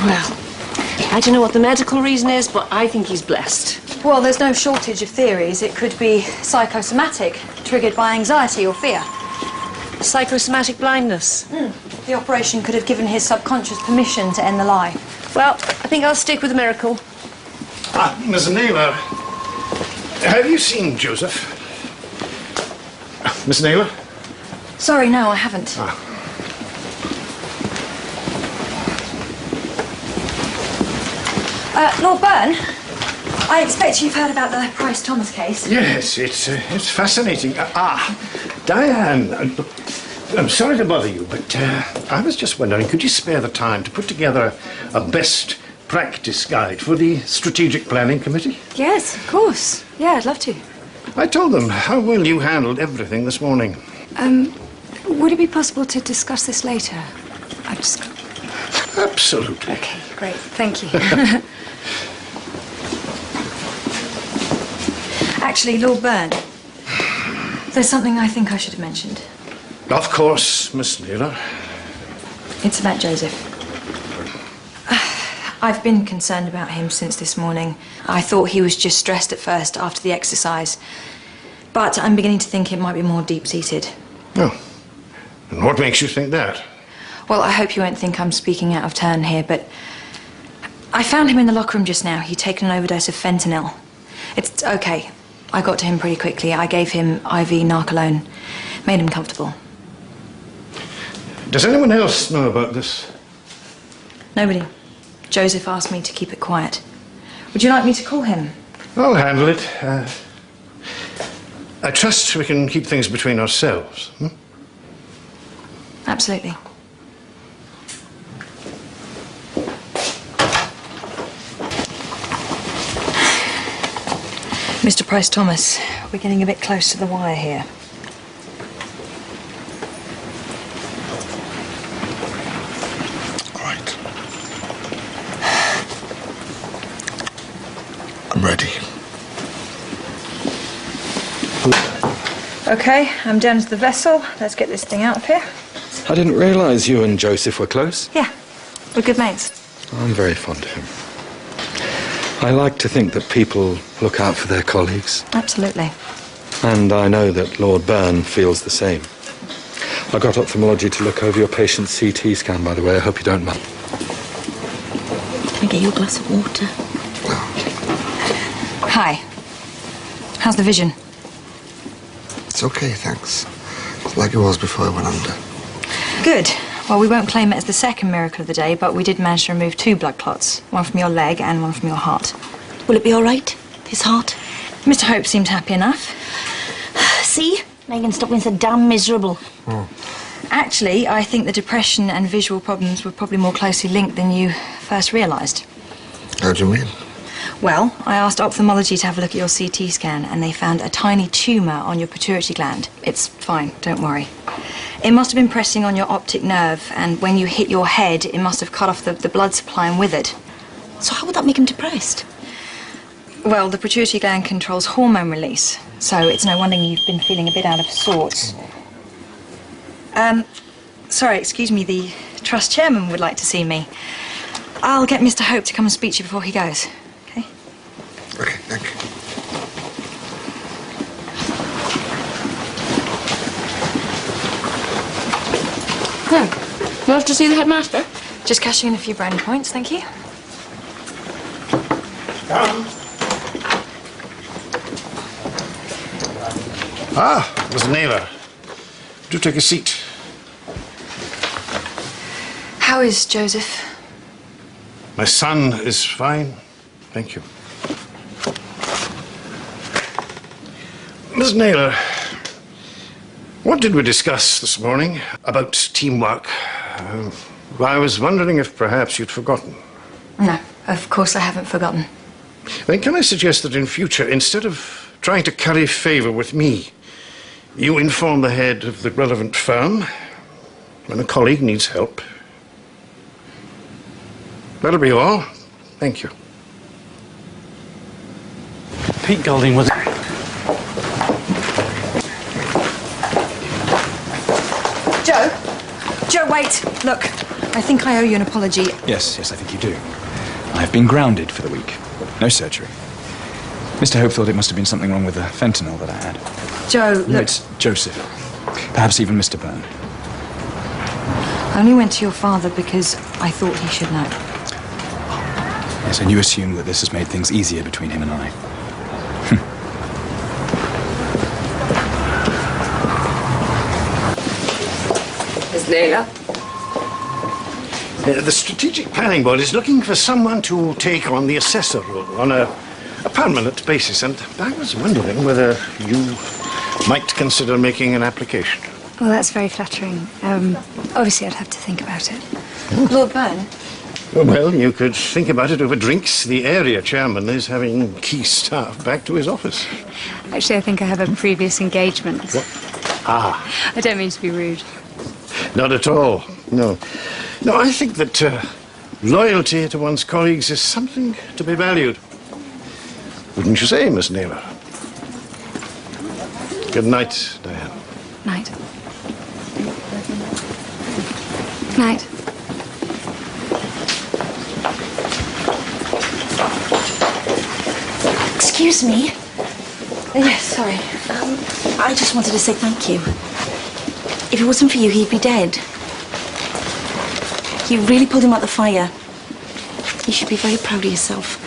Well, I don't know what the medical reason is, but I think he's blessed. Well, there's no shortage of theories. It could be psychosomatic, triggered by anxiety or fear. Psychosomatic blindness. The operation could have given his subconscious permission to end the lie. Well, I think I'll stick with the miracle. Miss Naylor, have you seen Joseph? Miss Naylor? Sorry, no, I haven't. Lord Byrne, I expect you've heard about the Price-Thomas case. Yes, it's fascinating. Diane, I'm sorry to bother you, but I was just wondering, could you spare the time to put together a best practice guide for the Strategic Planning Committee? Yes, of course. Yeah, I'd love to. I told them how well you handled everything this morning. Would it be possible to discuss this later? Absolutely. Okay, great. Thank you. Actually, Lord Byrne, there's something I think I should have mentioned. Of course, Miss Naylor. It's about Joseph. I've been concerned about him since this morning. I thought he was just stressed at first after the exercise. But I'm beginning to think it might be more deep-seated. Oh. And what makes you think that? Well, I hope you won't think I'm speaking out of turn here, but I found him in the locker room just now. He'd taken an overdose of fentanyl. It's okay. I got to him pretty quickly. I gave him IV Narcolone. Made him comfortable. Does anyone else know about this? Nobody. Joseph asked me to keep it quiet. Would you like me to call him? I'll handle it. I trust we can keep things between ourselves. Absolutely. Mr. Price-Thomas, we're getting a bit close to the wire here. All right. I'm ready. Okay, I'm down to the vessel. Let's get this thing out of here. I didn't realise you and Joseph were close. Yeah, we're good mates. I'm very fond of him. I like to think that people look out for their colleagues. Absolutely. And I know that Lord Byrne feels the same. I got ophthalmology to look over your patient's CT scan, by the way. I hope you don't mind. Can I get you a glass of water? Hi. How's the vision? It's okay, thanks. It's like it was before I went under. Good. Well, we won't claim it as the second miracle of the day, but we did manage to remove 2 blood clots. One from your leg and one from your heart. Will it be all right, his heart? Mr. Hope seemed happy enough. See? Megan, stop being so damn miserable. Actually, I think the depression and visual problems were probably more closely linked than you first realised. How do you mean? Well, I asked ophthalmology to have a look at your CT scan, and they found a tiny tumour on your pituitary gland. It's fine, don't worry. It must have been pressing on your optic nerve, and when you hit your head, it must have cut off the blood supply and with it. So how would that make him depressed? Well, the pituitary gland controls hormone release, so it's no wonder you've been feeling a bit out of sorts. Sorry, excuse me, the trust chairman would like to see me. I'll get Mr. Hope to come and speak to you before he goes, okay? Okay, thank you. You want to see the headmaster? Just cashing in a few brownie points, thank you. Miss Naylor. Do take a seat. How is Joseph? My son is fine. Thank you. Miss Naylor, what did we discuss this morning about teamwork? I was wondering if perhaps you'd forgotten. No, of course I haven't forgotten. Then can I suggest that in future, instead of trying to curry favour with me, you inform the head of the relevant firm when a colleague needs help? That'll be all. Thank you. Pete Golding was... Joe, wait. Look, I think I owe you an apology. Yes, I think you do. I've been grounded for the week. No surgery. Mr. Hope thought it must have been something wrong with the fentanyl that I had. Joe, No, look, it's Joseph. Perhaps even Mr. Byrne. I only went to your father because I thought he should know. Yes, and you assume that this has made things easier between him and I. Miss Naylor? The Strategic Planning Board is looking for someone to take on the assessor role on a permanent basis, and I was wondering whether you might consider making an application. Well, that's very flattering. Obviously, I'd have to think about it. Lord Byrne? Well, you could think about it over drinks. The area chairman is having key staff back to his office. Actually, I think I have a previous engagement. What? Ah. I don't mean to be rude. Not at all. No. No, I think that loyalty to one's colleagues is something to be valued. Wouldn't you say, Miss Naylor? Good night, Diane. Night. Night. Excuse me. Yes, sorry. I just wanted to say thank you. If it wasn't for you, he'd be dead. You really pulled him out the fire. You should be very proud of yourself.